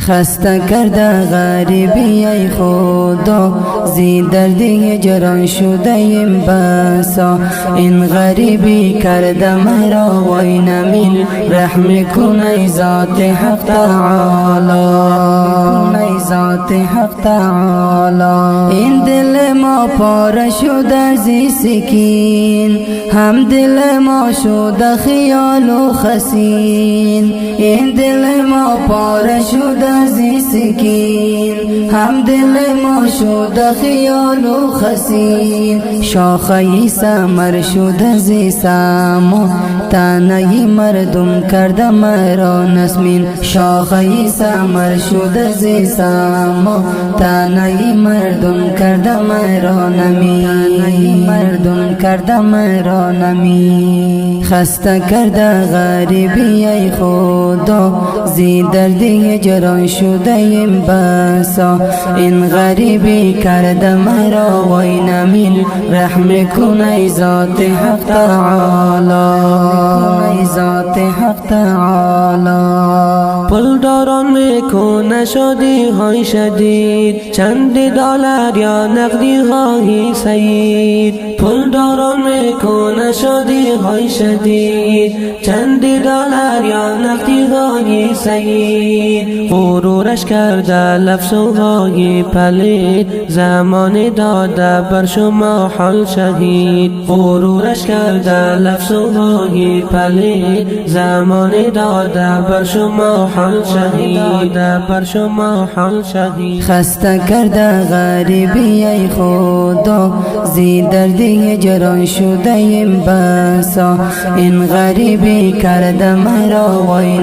خسته کرده غریبی ای خدا، زی درد هجران شده ایم بسا. این غریبی کرده مرا وای نمیل، رحم کن ای ذات حق تعالی، ای ذات حق تعالی. این دل ما پاره شده زی سکین، هم دل ما شده خیال و خسین. این دل ما پاره شده زی سکین، هم دل ما شده خیال و خسین. شاخه ثمر شده زی سما، تنه مردم کرده مرا نسمین. شاخه ثمر شده زی سما، تنه مردم کرده مرا نمین، مردم کرده مرا نمین. خسته کرده غریبی ای خدا، زی درد هجران شده ایم بسا. این غریبی کرده مرا وای نمیل، رحم کن ای ذات حق تعالی، ای ذات حق تعالی. پولداران میکنه شادی های شدید، چند دلار یا نقدی های سید. پولداران میکنه شادی های شدید، چند دلار یا نقدی های سید. غرورش کرده لفظ و های پلید، زمان داده بر شما حال شهید. غرورش کرده لفظ و های پلید، زمان داده بر شما حال شهید، بر شما حال شهید. خسته کرده غریبی ای خدا، زی درد هجران شده ایم بسا. این غریبی کرده مرا وای